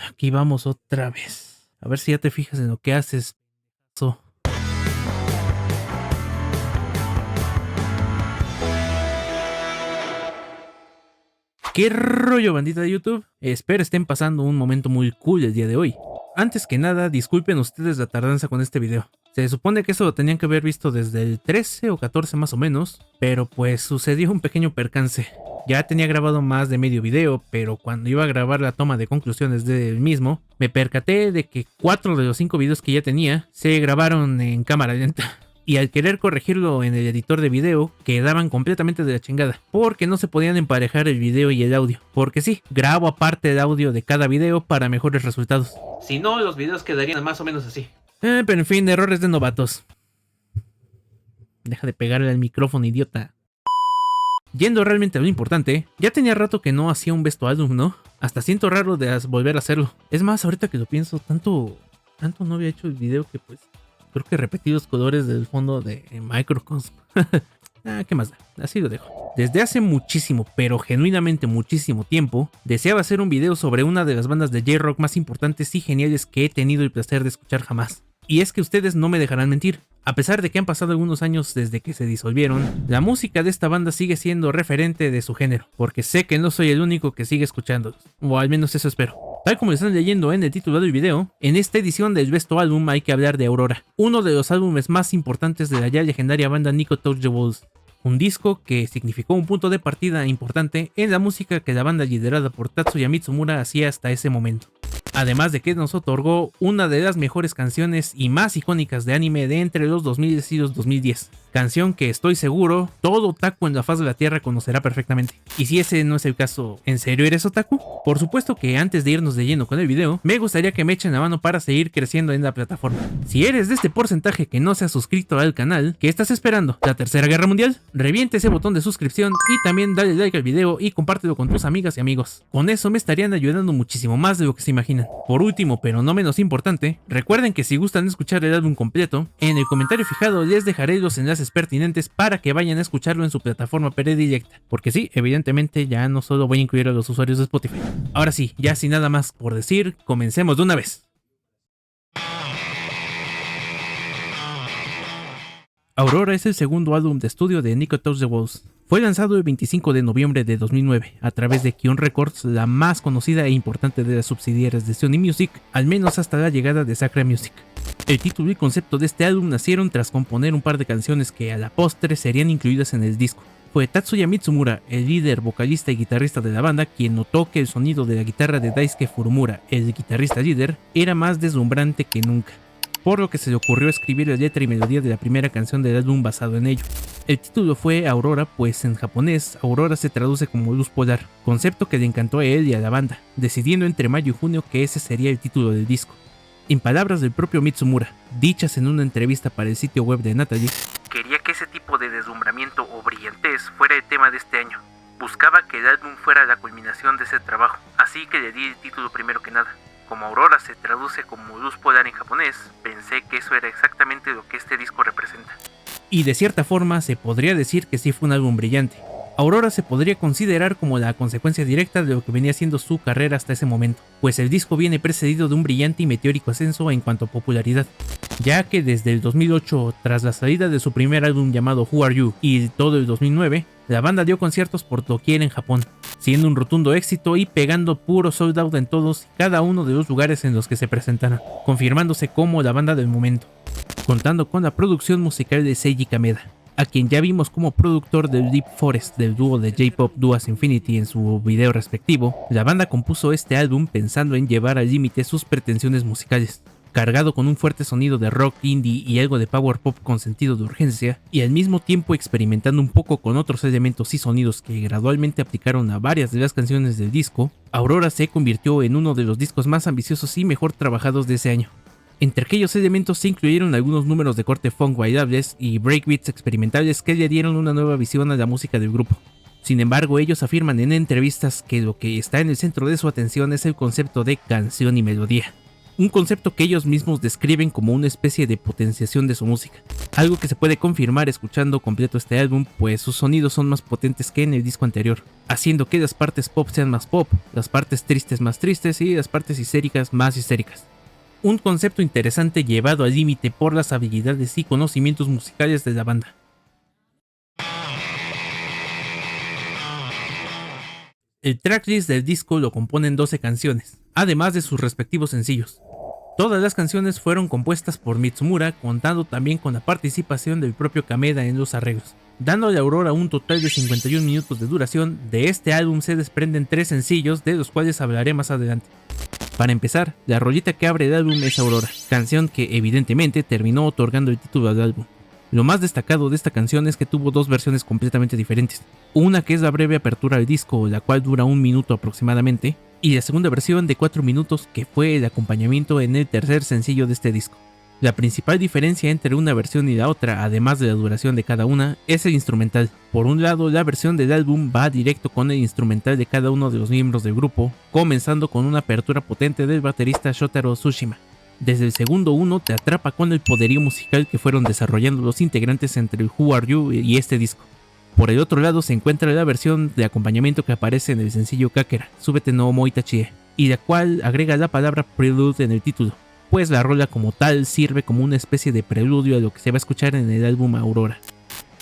Aquí vamos otra vez. A ver si ya te fijas en lo que haces. ¿Qué rollo, bandita de YouTube? Espero estén pasando un momento muy cool el día de hoy. Antes que nada, disculpen ustedes la tardanza con este video. Se supone que eso lo tenían que haber visto desde el 13 o 14 más o menos, pero pues sucedió un pequeño percance. Ya tenía grabado más de medio video, pero cuando iba a grabar la toma de conclusiones del mismo, me percaté de que 4 de los 5 videos que ya tenía se grabaron en cámara lenta. Y al querer corregirlo en el editor de video, quedaban completamente de la chingada, porque no se podían emparejar el video y el audio. Porque sí, grabo aparte el audio de cada video para mejores resultados. Si no, los videos quedarían más o menos así. Pero en fin, errores de novatos. Deja de pegarle al micrófono, idiota. Yendo realmente a lo importante, ya tenía rato que no hacía un Best Album, ¿no? Hasta siento raro de volver a hacerlo. Es más, ahorita que lo pienso, tanto no había hecho el video que pues creo que repetí los colores del fondo de Microcosm. ¿Qué más da? Así lo dejo. Desde hace muchísimo, pero genuinamente muchísimo tiempo, deseaba hacer un video sobre una de las bandas de J-Rock más importantes y geniales que he tenido el placer de escuchar jamás. Y es que ustedes no me dejarán mentir. A pesar de que han pasado algunos años desde que se disolvieron, la música de esta banda sigue siendo referente de su género, porque sé que no soy el único que sigue escuchándolos, o al menos eso espero. Tal como están leyendo en el título del video, en esta edición del Best Album hay que hablar de Aurora, uno de los álbumes más importantes de la ya legendaria banda Nico Touch the Walls. Un disco que significó un punto de partida importante en la música que la banda liderada por Tatsuya Mitsumura hacía hasta ese momento. Además de que nos otorgó una de las mejores canciones y más icónicas de anime de entre los 2000 y los 2010. Canción que estoy seguro todo otaku en la faz de la tierra conocerá perfectamente. Y si ese no es el caso, ¿en serio eres otaku? Por supuesto que antes de irnos de lleno con el video, me gustaría que me echen la mano para seguir creciendo en la plataforma. Si eres de este porcentaje que no se ha suscrito al canal, ¿qué estás esperando? ¿La Tercera Guerra Mundial? Reviente ese botón de suscripción y también dale like al video y compártelo con tus amigas y amigos. Con eso me estarían ayudando muchísimo más de lo que se imaginan. Por último, pero no menos importante, recuerden que si gustan escuchar el álbum completo, en el comentario fijado les dejaré los enlaces pertinentes para que vayan a escucharlo en su plataforma predilecta. Porque sí, evidentemente ya no solo voy a incluir a los usuarios de Spotify. Ahora sí, ya sin nada más por decir, comencemos de una vez. Aurora es el segundo álbum de estudio de Nico Touch the Walls. Fue lanzado el 25 de noviembre de 2009 a través de Kion Records, la más conocida e importante de las subsidiarias de Sony Music, al menos hasta la llegada de Sakura Music. El título y concepto de este álbum nacieron tras componer un par de canciones que a la postre serían incluidas en el disco. Fue Tatsuya Mitsumura, el líder, vocalista y guitarrista de la banda, quien notó que el sonido de la guitarra de Daisuke Furumura, el guitarrista líder, era más deslumbrante que nunca, por lo que se le ocurrió escribir la letra y melodía de la primera canción del álbum basado en ello. El título fue Aurora, pues en japonés Aurora se traduce como luz polar, concepto que le encantó a él y a la banda, decidiendo entre mayo y junio que ese sería el título del disco. En palabras del propio Mitsumura, dichas en una entrevista para el sitio web de Natalie, quería que ese tipo de deslumbramiento o brillantez fuera el tema de este año. Buscaba que el álbum fuera la culminación de ese trabajo, así que le di el título primero que nada. Como Aurora se traduce como luz polar en japonés, pensé que eso era exactamente lo que este disco representa. Y de cierta forma se podría decir que sí fue un álbum brillante. Aurora se podría considerar como la consecuencia directa de lo que venía siendo su carrera hasta ese momento, pues el disco viene precedido de un brillante y meteórico ascenso en cuanto a popularidad, ya que desde el 2008, tras la salida de su primer álbum llamado Who Are You y todo el 2009, la banda dio conciertos por doquier en Japón, siendo un rotundo éxito y pegando puro sold out en todos y cada uno de los lugares en los que se presentaran, confirmándose como la banda del momento, contando con la producción musical de Seiji Kameda, a quien ya vimos como productor del Deep Forest del dúo de J-Pop Duas Infinity en su video respectivo. La banda compuso este álbum pensando en llevar al límite sus pretensiones musicales, cargado con un fuerte sonido de rock indie y algo de power pop con sentido de urgencia, y al mismo tiempo experimentando un poco con otros elementos y sonidos que gradualmente aplicaron a varias de las canciones del disco. Aurora se convirtió en uno de los discos más ambiciosos y mejor trabajados de ese año. Entre aquellos elementos se incluyeron algunos números de corte funk bailables y breakbeats experimentales que le dieron una nueva visión a la música del grupo. Sin embargo, ellos afirman en entrevistas que lo que está en el centro de su atención es el concepto de canción y melodía. un concepto que ellos mismos describen como una especie de potenciación de su música, algo que se puede confirmar escuchando completo este álbum, pues sus sonidos son más potentes que en el disco anterior, haciendo que las partes pop sean más pop, las partes tristes más tristes y las partes histéricas más histéricas. Un concepto interesante llevado al límite por las habilidades y conocimientos musicales de la banda. El tracklist del disco lo componen 12 canciones, además de sus respectivos sencillos. Todas las canciones fueron compuestas por Mitsumura, contando también con la participación del propio Kameda en los arreglos. Dándole a Aurora un total de 51 minutos de duración, de este álbum se desprenden 3 sencillos, de los cuales hablaré más adelante. Para empezar, la rolita que abre el álbum es Aurora, canción que evidentemente terminó otorgando el título al álbum. Lo más destacado de esta canción es que tuvo 2 versiones completamente diferentes. Una que es la breve apertura del disco, la cual dura 1 minuto aproximadamente, y la segunda versión de 4 minutos que fue el acompañamiento en el tercer sencillo de este disco. La principal diferencia entre una versión y la otra, además de la duración de cada una, es el instrumental. Por un lado, la versión del álbum va directo con el instrumental de cada uno de los miembros del grupo, comenzando con una apertura potente del baterista Shotaro Tsushima. Desde el segundo uno te atrapa con el poderío musical que fueron desarrollando los integrantes entre el Who Are You y este disco. Por el otro lado se encuentra la versión de acompañamiento que aparece en el sencillo Kakera, Subete no Moita Chie, y la cual agrega la palabra prelude en el título, pues la rola como tal sirve como una especie de preludio a lo que se va a escuchar en el álbum Aurora.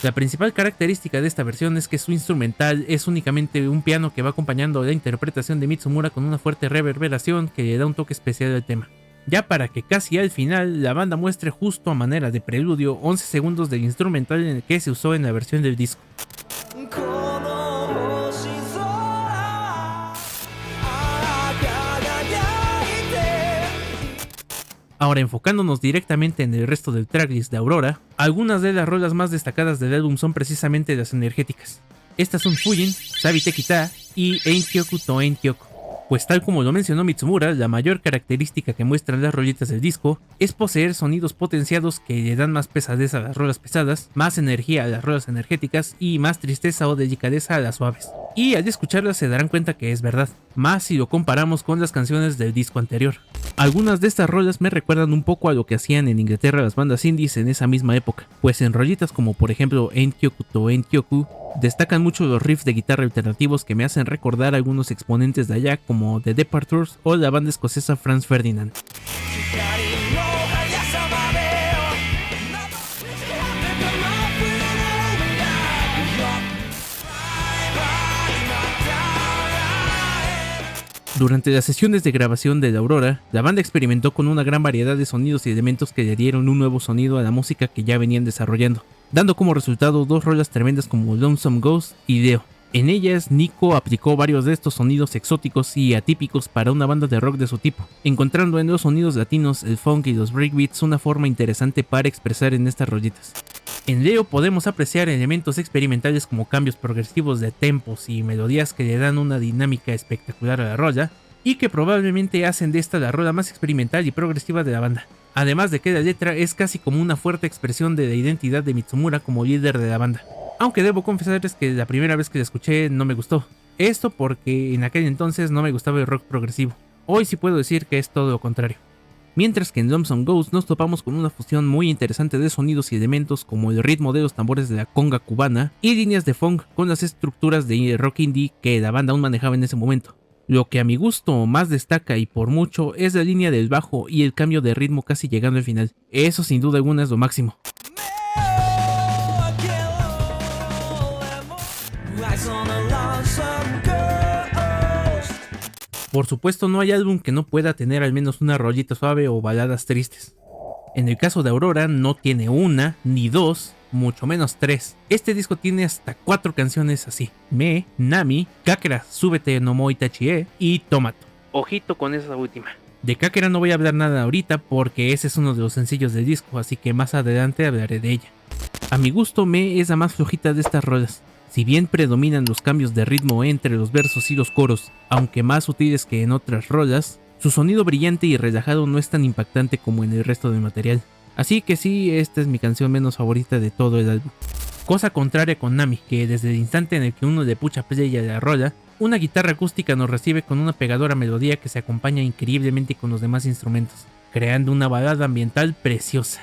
La principal característica de esta versión es que su instrumental es únicamente un piano que va acompañando la interpretación de Mitsumura con una fuerte reverberación que le da un toque especial al tema. Ya para que casi al final la banda muestre justo a manera de preludio 11 segundos del instrumental en el que se usó en la versión del disco. Ahora enfocándonos directamente en el resto del tracklist de Aurora, algunas de las rolas más destacadas del álbum son precisamente las energéticas. Estas son Fujin, Sabite Kita y Enkyoku to Enkyoku. Pues tal como lo mencionó Mitsumura, la mayor característica que muestran las rolitas del disco es poseer sonidos potenciados que le dan más pesadez a las rolas pesadas, más energía a las rolas energéticas y más tristeza o delicadeza a las suaves. Y al escucharlas se darán cuenta que es verdad, más si lo comparamos con las canciones del disco anterior. Algunas de estas rolas me recuerdan un poco a lo que hacían en Inglaterra las bandas indies en esa misma época, pues en rolitas como por ejemplo Enkyoku to Enkyoku destacan mucho los riffs de guitarra alternativos que me hacen recordar a algunos exponentes de allá como The Departures o la banda escocesa Franz Ferdinand. Durante las sesiones de grabación de la Aurora, la banda experimentó con una gran variedad de sonidos y elementos que le dieron un nuevo sonido a la música que ya venían desarrollando, dando como resultado 2 rolas tremendas como Lonesome Ghost y Deo. En ellas, Nico aplicó varios de estos sonidos exóticos y atípicos para una banda de rock de su tipo, encontrando en los sonidos latinos, el funk y los breakbeats una forma interesante para expresar en estas rolitas. En Leo podemos apreciar elementos experimentales como cambios progresivos de tempos y melodías que le dan una dinámica espectacular a la rola, y que probablemente hacen de esta la rola más experimental y progresiva de la banda. Además de que la letra es casi como una fuerte expresión de la identidad de Mitsumura como líder de la banda. Aunque debo confesarles que la primera vez que la escuché no me gustó. Esto porque en aquel entonces no me gustaba el rock progresivo. Hoy sí puedo decir que es todo lo contrario. Mientras que en Lonesome Ghost nos topamos con una fusión muy interesante de sonidos y elementos como el ritmo de los tambores de la conga cubana y líneas de funk con las estructuras de rock indie que la banda aún manejaba en ese momento. Lo que a mi gusto más destaca y por mucho es la línea del bajo y el cambio de ritmo casi llegando al final. Eso sin duda alguna es lo máximo. Por supuesto no hay álbum que no pueda tener al menos una rolita suave o baladas tristes. En el caso de Aurora no tiene una, ni dos, mucho menos 3. Este disco tiene hasta 4 canciones así: Me, Nami, Kakera, Subete no Moita Chie y Tomato. Ojito con esa última. De Kakera no voy a hablar nada ahorita porque ese es uno de los sencillos del disco, así que más adelante hablaré de ella. A mi gusto Me es la más flojita de estas rolas. Si bien predominan los cambios de ritmo entre los versos y los coros, aunque más sutiles que en otras rolas, su sonido brillante y relajado no es tan impactante como en el resto del material. Así que sí, esta es mi canción menos favorita de todo el álbum. Cosa contraria con Nami, que desde el instante en el que uno le pucha play a la rola, Una guitarra acústica nos recibe con una pegadora melodía que se acompaña increíblemente con los demás instrumentos, creando una balada ambiental preciosa.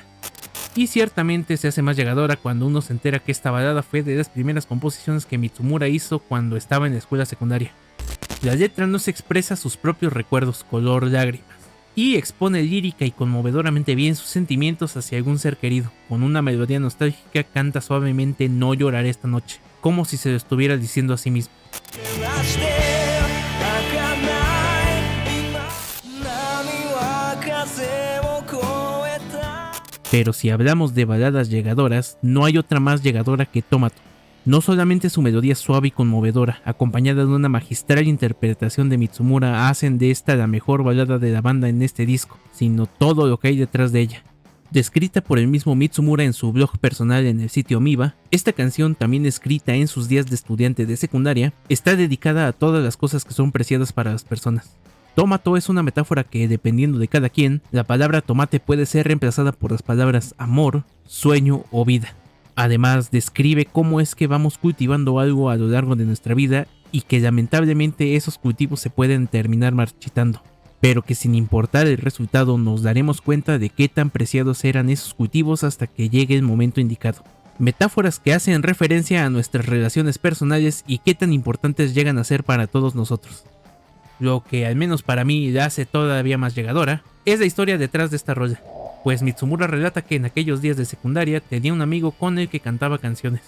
Y ciertamente se hace más llegadora cuando uno se entera que esta balada fue de las primeras composiciones que Mitsumura hizo cuando estaba en la escuela secundaria. La letra nos expresa sus propios recuerdos color lágrimas y expone lírica y conmovedoramente bien sus sentimientos hacia algún ser querido. Con una melodía nostálgica canta suavemente "No lloraré esta noche", como si se lo estuviera diciendo a sí mismo. Pero si hablamos de baladas llegadoras, no hay otra más llegadora que Tomato. No solamente su melodía suave y conmovedora, acompañada de una magistral interpretación de Mitsumura, hacen de esta la mejor balada de la banda en este disco, sino todo lo que hay detrás de ella. Descrita por el mismo Mitsumura en su blog personal en el sitio Miba, esta canción, también escrita en sus días de estudiante de secundaria, está dedicada a todas las cosas que son preciadas para las personas. Tomato es una metáfora que, dependiendo de cada quien, la palabra tomate puede ser reemplazada por las palabras amor, sueño o vida. Además, describe cómo es que vamos cultivando algo a lo largo de nuestra vida y que lamentablemente esos cultivos se pueden terminar marchitando, pero que sin importar el resultado nos daremos cuenta de qué tan preciados eran esos cultivos hasta que llegue el momento indicado. Metáforas que hacen referencia a nuestras relaciones personales y qué tan importantes llegan a ser para todos nosotros. Lo que al menos para mí la hace todavía más llegadora es la historia detrás de esta rola, pues Mitsumura relata que en aquellos días de secundaria tenía un amigo con el que cantaba canciones.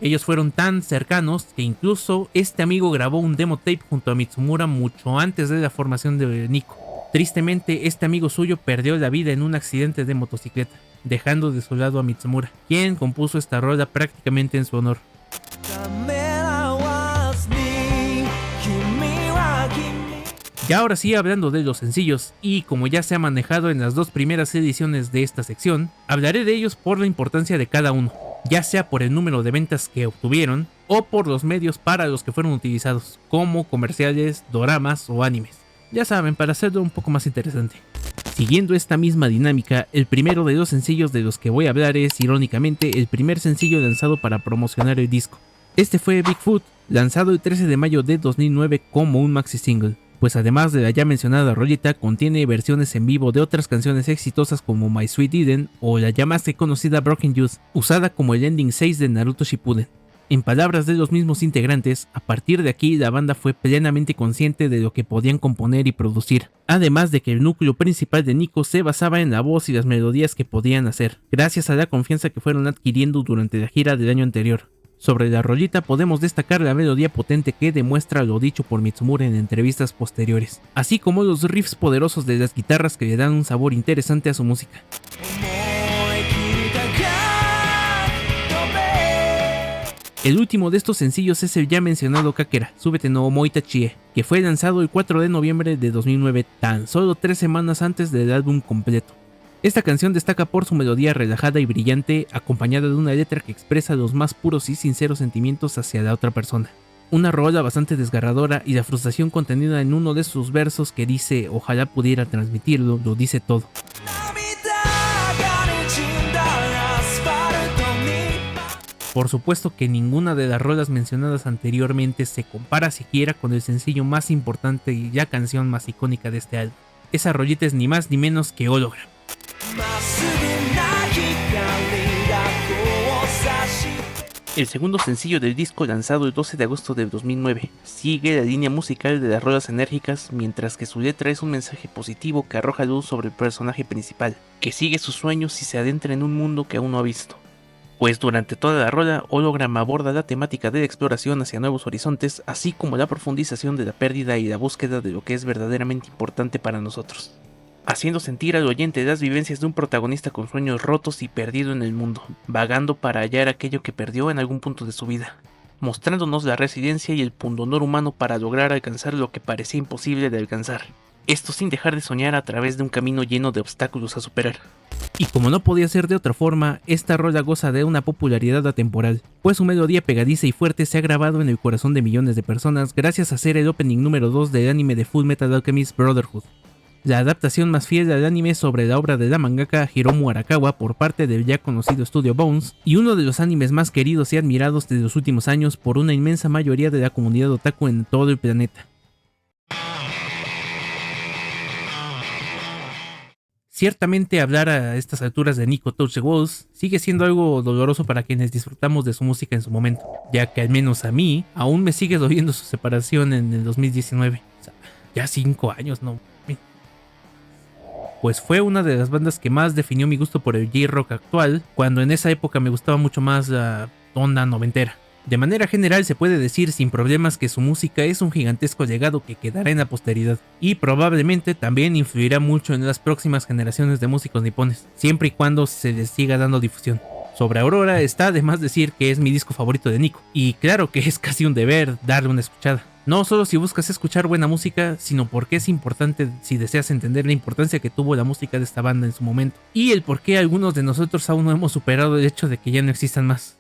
Ellos fueron tan cercanos que incluso este amigo grabó un demo tape junto a Mitsumura mucho antes de la formación de Nico. Tristemente, este amigo suyo perdió la vida en un accidente de motocicleta, dejando de su lado a Mitsumura, quien compuso esta rola prácticamente en su honor. Y ahora sí, hablando de los sencillos, y como ya se ha manejado en las dos primeras ediciones de esta sección, hablaré de ellos por la importancia de cada uno, ya sea por el número de ventas que obtuvieron, o por los medios para los que fueron utilizados, como comerciales, doramas o animes. Ya saben, para hacerlo un poco más interesante. Siguiendo esta misma dinámica, el primero de los sencillos de los que voy a hablar es, irónicamente, el primer sencillo lanzado para promocionar el disco. Este fue Bigfoot, lanzado el 13 de mayo de 2009 como un maxi single, pues además de la ya mencionada rolita, contiene versiones en vivo de otras canciones exitosas como My Sweet Eden o la ya más que conocida Broken Youth, usada como el ending 6 de Naruto Shippuden. En palabras de los mismos integrantes, a partir de aquí la banda fue plenamente consciente de lo que podían componer y producir, además de que el núcleo principal de Nico se basaba en la voz y las melodías que podían hacer, gracias a la confianza que fueron adquiriendo durante la gira del año anterior. Sobre la rolita podemos destacar la melodía potente que demuestra lo dicho por Mitsumura en entrevistas posteriores, así como los riffs poderosos de las guitarras que le dan un sabor interesante a su música. El último de estos sencillos es el ya mencionado Kakera, Subete no Omoita Chie, que fue lanzado el 4 de noviembre de 2009, tan solo 3 semanas antes del álbum completo. Esta canción destaca por su melodía relajada y brillante, acompañada de una letra que expresa los más puros y sinceros sentimientos hacia la otra persona. Una rola bastante desgarradora y la frustración contenida en uno de sus versos que dice "ojalá pudiera transmitirlo", lo dice todo. Por supuesto que ninguna de las rolas mencionadas anteriormente se compara siquiera con el sencillo más importante y la canción más icónica de este álbum. Esa rolita es ni más ni menos que Hologram. El segundo sencillo del disco, lanzado el 12 de agosto de 2009, sigue la línea musical de las rolas enérgicas, mientras que su letra es un mensaje positivo que arroja luz sobre el personaje principal, que sigue sus sueños y se adentra en un mundo que aún no ha visto. Pues durante toda la rola, Hologram aborda la temática de la exploración hacia nuevos horizontes, así como la profundización de la pérdida y la búsqueda de lo que es verdaderamente importante para nosotros, haciendo sentir al oyente las vivencias de un protagonista con sueños rotos y perdido en el mundo, vagando para hallar aquello que perdió en algún punto de su vida, mostrándonos la resiliencia y el pundonor humano para lograr alcanzar lo que parecía imposible de alcanzar. Esto sin dejar de soñar a través de un camino lleno de obstáculos a superar. Y como no podía ser de otra forma, esta rola goza de una popularidad atemporal, pues su melodía pegadiza y fuerte se ha grabado en el corazón de millones de personas gracias a ser el opening número 2 del anime de Full Metal Alchemist Brotherhood. la adaptación más fiel al anime sobre la obra de la mangaka Hiromu Arakawa por parte del ya conocido estudio Bones, y uno de los animes más queridos y admirados de los últimos años por una inmensa mayoría de la comunidad otaku en todo el planeta. Ciertamente hablar a estas alturas de Nico Touch the Walls sigue siendo algo doloroso para quienes disfrutamos de su música en su momento, ya que al menos a mí aún me sigue doliendo su separación en el 2019. O sea, ya 5 años, ¿no? Pues fue una de las bandas que más definió mi gusto por el J-Rock actual, cuando en esa época me gustaba mucho más la onda noventera. De manera general se puede decir sin problemas que su música es un gigantesco legado que quedará en la posteridad, y probablemente también influirá mucho en las próximas generaciones de músicos nipones, siempre y cuando se les siga dando difusión. Sobre Aurora está de más decir que es mi disco favorito de Nico, y claro que es casi un deber darle una escuchada. No solo si buscas escuchar buena música, sino porque es importante si deseas entender la importancia que tuvo la música de esta banda en su momento, y el por qué algunos de nosotros aún no hemos superado el hecho de que ya no existan más.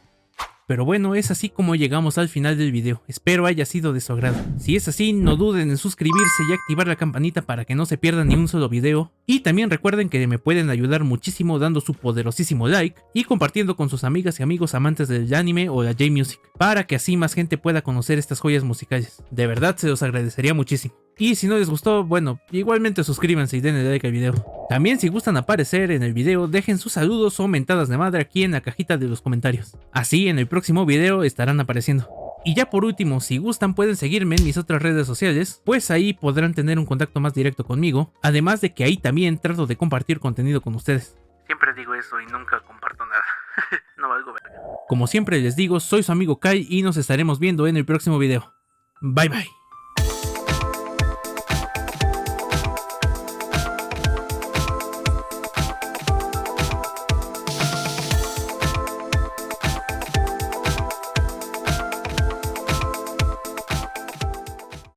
Pero bueno, es así como llegamos al final del video, espero haya sido de su agrado. Si es así, no duden en suscribirse y activar la campanita para que no se pierdan ni un solo video, y también recuerden que me pueden ayudar muchísimo dando su poderosísimo like y compartiendo con sus amigas y amigos amantes del anime o la J-Music, para que así más gente pueda conocer estas joyas musicales. De verdad se los agradecería muchísimo. Y si no les gustó, bueno, igualmente suscríbanse y denle like al video. También si gustan aparecer en el video, dejen sus saludos o mentadas de madre aquí en la cajita de los comentarios. Así en el próximo video estarán apareciendo. Y ya por último, si gustan pueden seguirme en mis otras redes sociales, pues ahí podrán tener un contacto más directo conmigo, además de que ahí también trato de compartir contenido con ustedes. Siempre digo eso y nunca comparto nada. No valgo verga. Como siempre les digo, soy su amigo Kai y nos estaremos viendo en el próximo video. Bye bye.